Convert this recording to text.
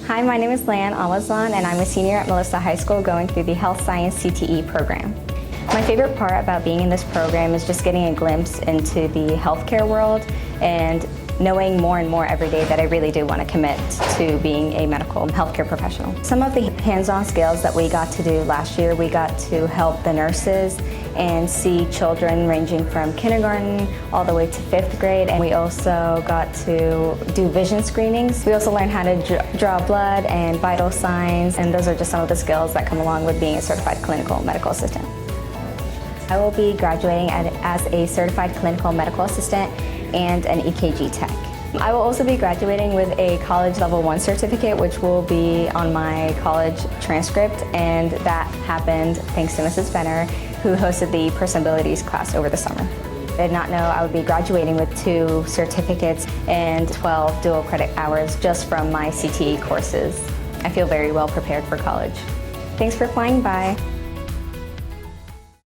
Hi, my name is Layan Alwazzan, and I'm a senior at Melissa High School going through the Health Science CTE program. My favorite part about being in this program is just getting a glimpse into the healthcare world and knowing more and more every day that I really do want to commit to being a medical healthcare professional. Some of the hands-on skills that we got to do last year, we got to help the nurses and see children ranging from kindergarten all the way to 5th grade, and we also got to do vision screenings. We also learned how to draw blood and vital signs, and those are just some of the skills that come along with being a certified clinical medical assistant. I will be graduating as a certified clinical medical assistant and an EKG tech. I will also be graduating with a college level 1 certificate, which will be on my college transcript, and that happened thanks to Mrs. Benner, who hosted the Personabilities class over the summer. I did not know I would be graduating with 2 certificates and 12 dual credit hours just from my CTE courses. I feel very well prepared for college. Thanks for flying by.